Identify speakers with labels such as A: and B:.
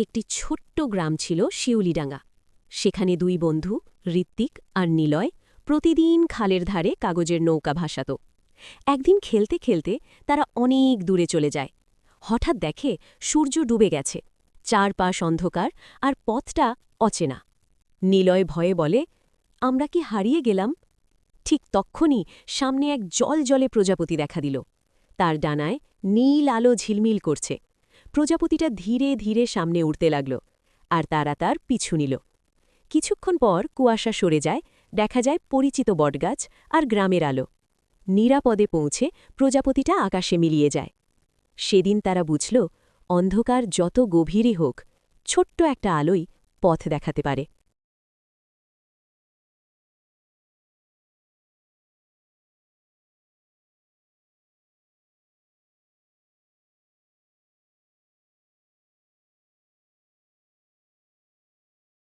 A: একটি ছোট্ট গ্রাম ছিল শিউলিডাঙ্গা। সেখানে দুই বন্ধু ঋত্বিক আর নিলয় প্রতিদিন খালের ধারে কাগজের নৌকা ভাসাত। একদিন খেলতে খেলতে তারা অনেক দূরে চলে যায়। হঠাৎ দেখে সূর্য ডুবে গেছে, চারপাশ অন্ধকার আর পথটা অচেনা। নিলয় ভয়ে বলে, আমরা কি হারিয়ে গেলাম? ঠিক তক্ষুনি সামনে এক জলজলে প্রজাপতি দেখা দিল। তার ডানায় নীল আলো ঝিলমিল করছে। প্রজাপতিটা ধীরে ধীরে সামনে উঠতে লাগল, আর তারা তার পিছু নিল। কিছুক্ষণ পর কুয়াশা সরে যায়, দেখা যায় পরিচিত বটগাছ আর গ্রামের আলো। নিরাপদে পৌঁছে প্রজাপতিটা আকাশে মিলিয়ে যায়। সেদিন তারা বুঝল, অন্ধকার যত গভীরই হোক, ছোট্ট একটা আলোই পথ দেখাতে পারে।